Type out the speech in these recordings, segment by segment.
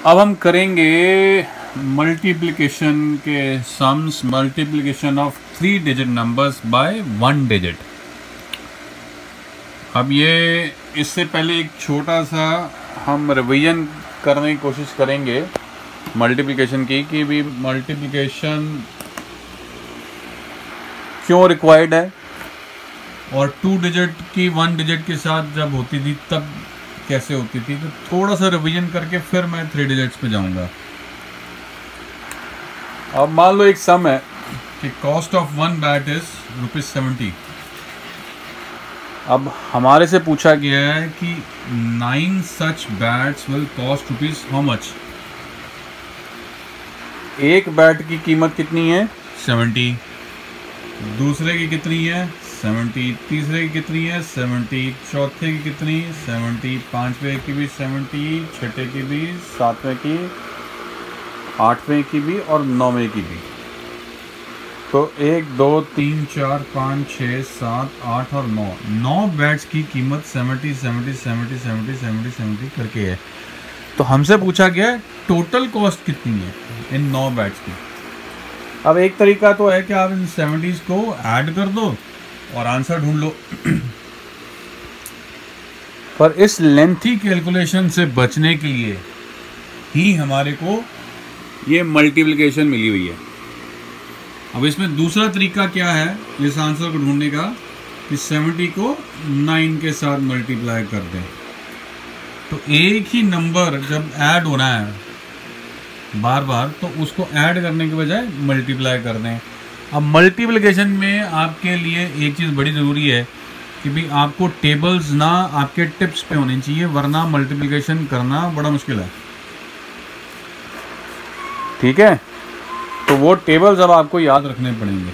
अब हम करेंगे मल्टीप्लिकेशन के sums, multiplication of 3 digit numbers by 1 digit. अब ये इससे पहले एक छोटा सा हम रिवीजन करने की कोशिश करेंगे मल्टीप्लिकेशन की, कि भी मल्टीप्लिकेशन क्यों रिक्वायर्ड है और 2 डिजिट की 1 डिजिट के साथ जब होती थी तब कैसे होती थी। तो थोड़ा सा रिवीजन करके फिर मैं 3 डिजिट्स पे जाऊंगा। अब मान लो एक सम है कि कॉस्ट ऑफ 1 बैट इज ₹70। अब हमारे से पूछा गया है कि 9 such bats will cost rupees how much. एक बैट की कीमत कितनी है 70, दूसरे की कितनी है 70, तीसरे की कितनी है 70, चौथे की कितनी 70, पांचवें की भी 70, छठे की भी, सातवें की, आठवें की भी और नौवें की भी। तो 1 2 3 4 5 6 7 8 और 9 बैट्स की कीमत 70 70 70 70 70 70 करके है। तो हमसे पूछा गया टोटल कॉस्ट कितनी है इन 9 बैट्स की। अब एक तरीका तो है कि आप इन 70s को ऐड कर दो और आंसर ढूंढ लो। पर इस लेंथी कैलकुलेशन से बचने के लिए ही हमारे को ये मल्टीप्लिकेशन मिली हुई है। अब इसमें दूसरा तरीका क्या है इस आंसर को ढूंढने का, कि 70 को 9 के साथ मल्टीप्लाई कर दें। तो एक ही नंबर जब ऐड हो रहा है बार बार तो उसको ऐड करने के बजाय मल्टीप्लाई कर दें। अब मल्टीप्लिकेशन में आपके लिए एक चीज़ बड़ी ज़रूरी है कि भाई आपको टेबल्स ना आपके टिप्स पे होने चाहिए, वरना मल्टीप्लिकेशन करना बड़ा मुश्किल है। ठीक है, तो वो टेबल्स अब आपको याद रखने पड़ेंगे।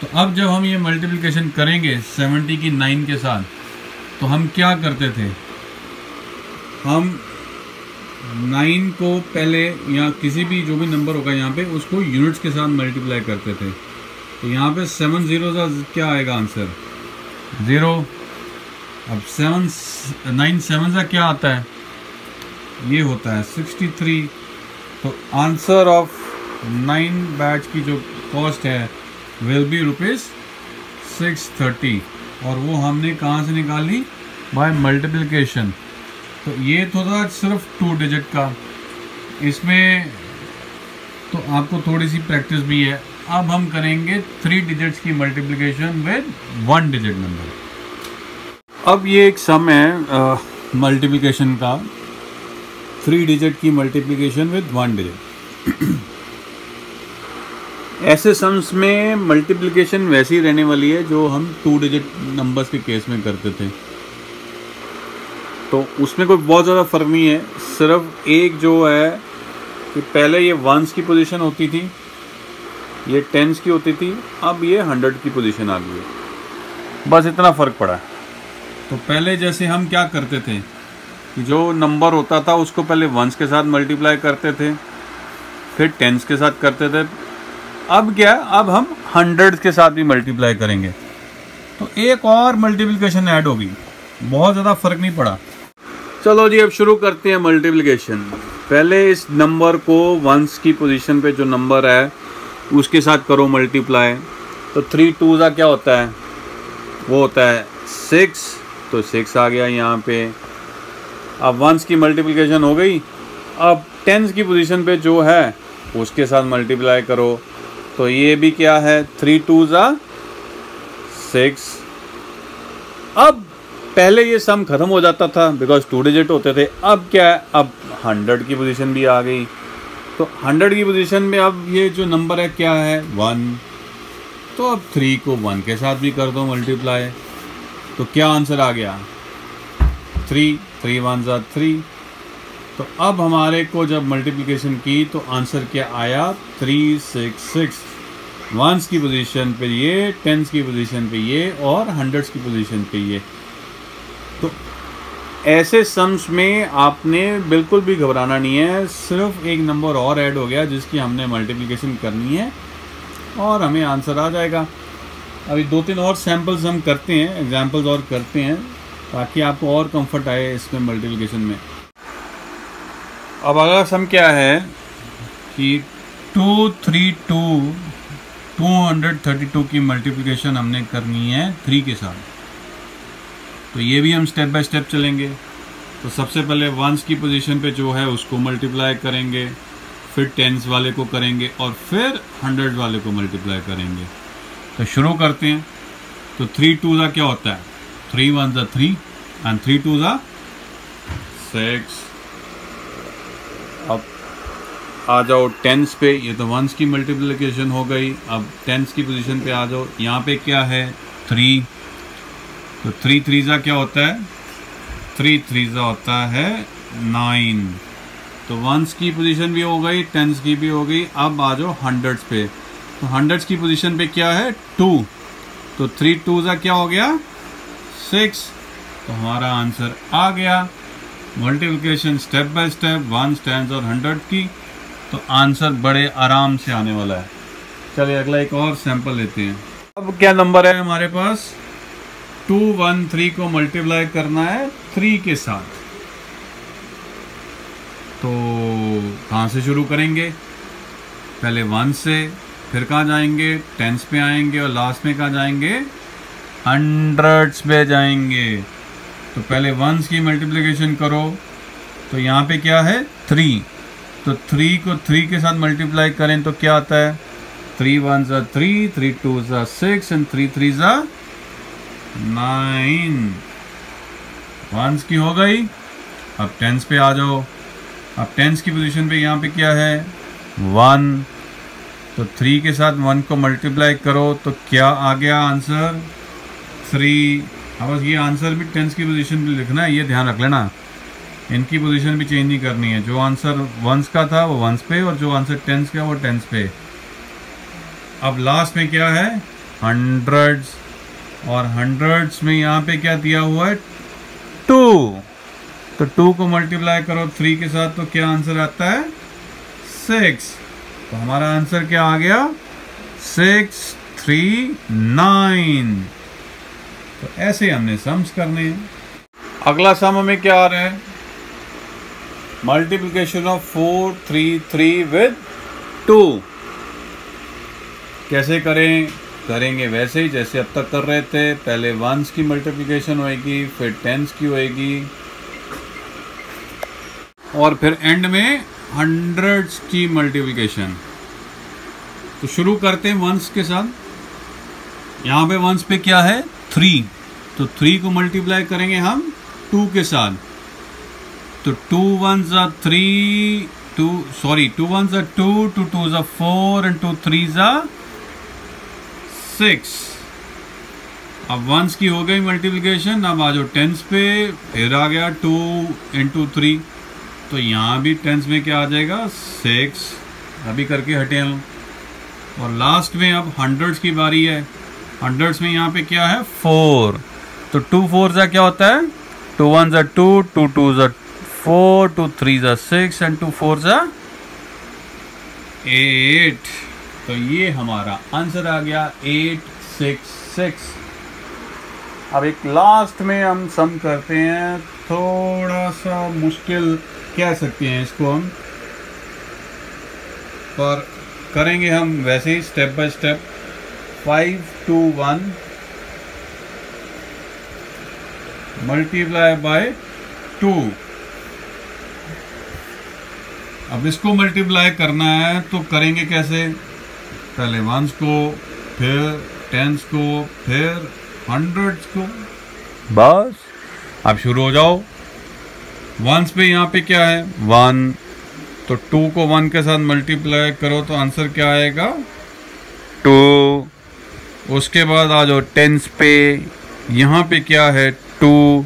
तो अब जब हम ये मल्टीप्लिकेशन करेंगे 70 की 9 के साथ, तो हम क्या करते थे, हम 9 को पहले या किसी भी जो भी नंबर होगा यहाँ पे उसको यूनिट्स के साथ मल्टीप्लाई करते थे। तो यहाँ पे 7 0 का क्या आएगा आंसर 0। अब 9 7 का क्या आता है, ये होता है 63। तो आंसर ऑफ 9 बैच की जो कॉस्ट है विल बी ₹630, और वो हमने कहाँ से निकाली, बाय मल्टीप्लिकेशन। तो ये तो था सिर्फ 2 डिजिट का, इसमें तो आपको थोड़ी सी प्रैक्टिस भी है। अब हम करेंगे 3 डिजिट्स की मल्टीप्लिकेशन विद 1 डिजिट नंबर। अब ये एक सम है मल्टीप्लिकेशन का, 3 डिजिट की मल्टीप्लिकेशन विद 1 डिजिट। ऐसे सम्स में मल्टीप्लिकेशन वैसी ही रहने वाली है जो हम 2 डिजिट नंबर्स के केस में करते थे। तो उसमें कोई बहुत ज़्यादा फ़र्क नहीं है, सिर्फ एक जो है कि पहले ये 1s की पोजीशन होती थी, ये 10s की होती थी, अब ये 100 की पोजीशन आ गई है, बस इतना फ़र्क पड़ा है। तो पहले जैसे हम क्या करते थे कि जो नंबर होता था उसको पहले 1s के साथ मल्टीप्लाई करते थे, फिर 10s के साथ करते थे। अब क्या, अब हम 100 के साथ भी मल्टीप्लाई करेंगे। तो एक और मल्टीप्लिकेशन ऐड होगी, बहुत ज़्यादा फ़र्क नहीं पड़ा। चलो जी, अब शुरू करते हैं मल्टीप्लिकेशन। पहले इस नंबर को 1s की पोजीशन पे जो नंबर है उसके साथ करो मल्टीप्लाई। तो 3 2 का क्या होता है, वो होता है 6, तो 6 आ गया यहाँ पे। अब 1s की मल्टीप्लिकेशन हो गई, अब 10s की पोजीशन पे जो है उसके साथ मल्टीप्लाई करो। तो ये भी क्या है 3 2 6। अब पहले ये सम ख़त्म हो जाता था बिकॉज 2 डिजिट होते थे, अब क्या है, अब 100 की पोजीशन भी आ गई। तो 100 की पोजीशन में अब ये जो नंबर है क्या है 1, तो अब 3 को 1 के साथ भी कर दो मल्टीप्लाई। तो क्या आंसर आ गया 3 3 1 3। तो अब हमारे को जब मल्टीप्लिकेशन की तो आंसर क्या आया 366। 1s की पोजीशन पे ये, 10s की पोजीशन पे ये और 100s की पोजीशन पे ये। तो ऐसे सम्स में आपने बिल्कुल भी घबराना नहीं है, सिर्फ एक नंबर और ऐड हो गया जिसकी हमने मल्टीप्लिकेशन करनी है और हमें आंसर आ जाएगा। अभी 2-3 और सैम्पल्स हम करते हैं, एग्जाम्पल्स और करते हैं ताकि आपको और कंफर्ट आए इसमें मल्टीप्लिकेशन में। अब अगला सम क्या है कि 232 की मल्टीप्लिकेशन हमने करनी है 3 के साथ। तो ये भी हम स्टेप बाय स्टेप चलेंगे। तो सबसे पहले वंस की पोजीशन पे जो है उसको मल्टीप्लाई करेंगे, फिर टेंस वाले को करेंगे और फिर 100 वाले को मल्टीप्लाई करेंगे। तो शुरू करते हैं। तो 3 2 का क्या होता है? 3 1 3 एंड 3 2 6। अब आ जाओ टेंस पे। ये तो वंस की मल्टीप्लिकेशन हो गई। अब टेंस की पोजीशन पे आ जाओ। यहाँ पे क्या है? 3। तो 3 3 क्या होता है? 3 3 होता है 9। तो वंस की पोजीशन भी हो गई, टेंस की भी हो गई। अब आ जाओ हंड्रेड्स पे। तो हंड्रेड्स की पोजीशन पे क्या है? 2। तो 3 2 क्या हो गया? 6। तो हमारा आंसर आ गया। Multiplication step by step, ones, tens और 100 की। तो आंसर बड़े आराम से आने वाला है। चलिए अगला एक और सैंपल लेते हैं। अब क्या नंबर है हमारे पास? 213 को मल्टीप्लाई करना है 3 के साथ। तो कहाँ से शुरू करेंगे? पहले 1 से, फिर कहाँ जाएंगे? टेंस पे आएंगे और लास्ट में कहाँ जाएंगे? हंड्रेड्स पे जाएंगे। तो पहले वंस की मल्टीप्लिकेशन करो। तो यहाँ पे क्या है? 3। तो 3 को 3 के साथ मल्टीप्लाई करें तो क्या आता है? 3 1 3, 3 2 6 एंड 3 3 9। वंस की हो गई। अब टेंस पे आ जाओ। अब टेंस की पोजीशन पे यहाँ पे क्या है? 1। तो 3 के साथ 1 को मल्टीप्लाई करो तो क्या आ गया आंसर? 3। अब बस ये आंसर भी टेंस की पोजीशन पे लिखना है, ये ध्यान रख लेना। इनकी पोजीशन भी चेंज नहीं करनी है। जो आंसर वंस का था वो वंस पे और जो आंसर टेंस का वो टेंस पे। अब लास्ट में क्या है? हंड्रेड्स। और हंड्रेड्स में यहाँ पे क्या दिया हुआ है? 2। तो 2 को मल्टीप्लाई करो 3 के साथ तो क्या आंसर आता है? 6। तो हमारा आंसर क्या आ गया? 6 3 9। तो ऐसे हमने सम्स करने हैं। अगला सम हमें क्या आ रहा है? Multiplication of 4 3 3 with 2। कैसे करेंगे वैसे ही जैसे अब तक कर रहे थे। पहले वंस की मल्टीप्लिकेशन होएगी, फिर टेंस की होएगी और फिर एंड में हंड्रेड्स की मल्टीप्लिकेशन। तो शुरू करते हैं वंस के साथ। यहाँ पे वंस पे क्या है? 3। तो 3 को मल्टीप्लाई करेंगे हम 2 के साथ। तो 2 1 3, 2 1 2, 2 2 4 एंड 2 3 6। अब वंस की हो गई मल्टीप्लिकेशन। अब आ जाओ टेंस पे। फिर आ गया 2 इंटू 3। तो यहाँ भी टेंस में क्या आ जाएगा? 6। अभी करके हटे हम। और लास्ट में अब हंड्रेड्स की बारी है। हंड्रेड्स में यहाँ पे क्या है? 4। तो 2 4 क्या होता है? 2 1 2, 2 2 4, 2 3 6 एंड 2 4 8। तो ये हमारा आंसर आ गया 866। अब एक लास्ट में हम सम करते हैं। थोड़ा सा मुश्किल कह सकते हैं इसको हम, पर करेंगे हम वैसे ही step by step. 5 2 1 multiply by 2। अब इसको मल्टीप्लाई करना है तो करेंगे कैसे? पहले वंस को, फिर टेंस को, फिर हंड्रेड्स को। बस अब शुरू हो जाओ। वंस पे यहाँ पे क्या है? 1। तो 2 को 1 के साथ मल्टीप्लाई करो तो आंसर क्या आएगा? 2। उसके बाद आ जाओ टेंस पे। यहाँ पे क्या है? 2।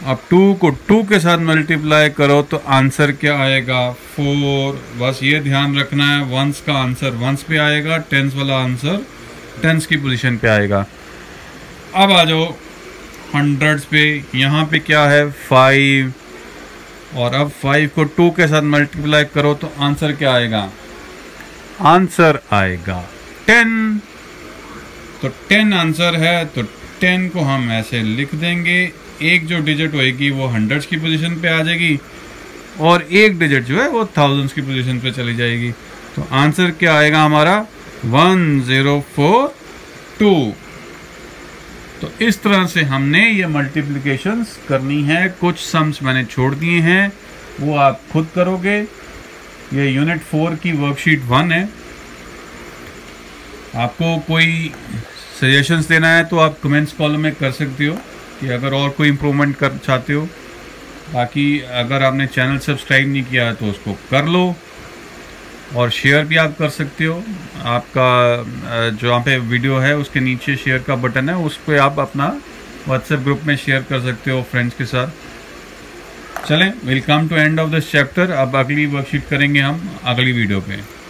अब 2 को 2 के साथ मल्टीप्लाई करो तो आंसर क्या आएगा? 4। बस ये ध्यान रखना है, वंस का आंसर वंस पे आएगा, टेंस वाला आंसर टेंस की पोजीशन पे आएगा। अब आ जाओ हंड्रेड्स पे। यहाँ पे क्या है? 5। और अब 5 को 2 के साथ मल्टीप्लाई करो तो आंसर क्या आएगा? आंसर आएगा 10। तो 10 आंसर है। तो 10 को हम ऐसे लिख देंगे। एक जो डिजिट होएगी वो हंड्रेड्स की पोजीशन पे आ जाएगी और एक डिजिट जो है वो थाउजेंड्स की पोजीशन पे चली जाएगी। तो आंसर क्या आएगा हमारा 1042। तो इस तरह से हमने ये मल्टीप्लिकेशंस करनी है। कुछ सम्स मैंने छोड़ दिए हैं, वो आप खुद करोगे। ये यूनिट 4 की वर्कशीट 1 है। आपको कोई सजेशंस देना है तो आप कमेंट्स कॉलम में कर सकते हो कि अगर और कोई इम्प्रूवमेंट कर चाहते हो। बाकी अगर आपने चैनल सब्सक्राइब नहीं किया है तो उसको कर लो, और शेयर भी आप कर सकते हो। आपका जो यहाँ पे वीडियो है उसके नीचे शेयर का बटन है, उस पर आप अपना व्हाट्सएप ग्रुप में शेयर कर सकते हो फ्रेंड्स के साथ। चलें, welcome to end of this chapter. अब अगली वर्कशीट करेंगे हम अगली वीडियो पे।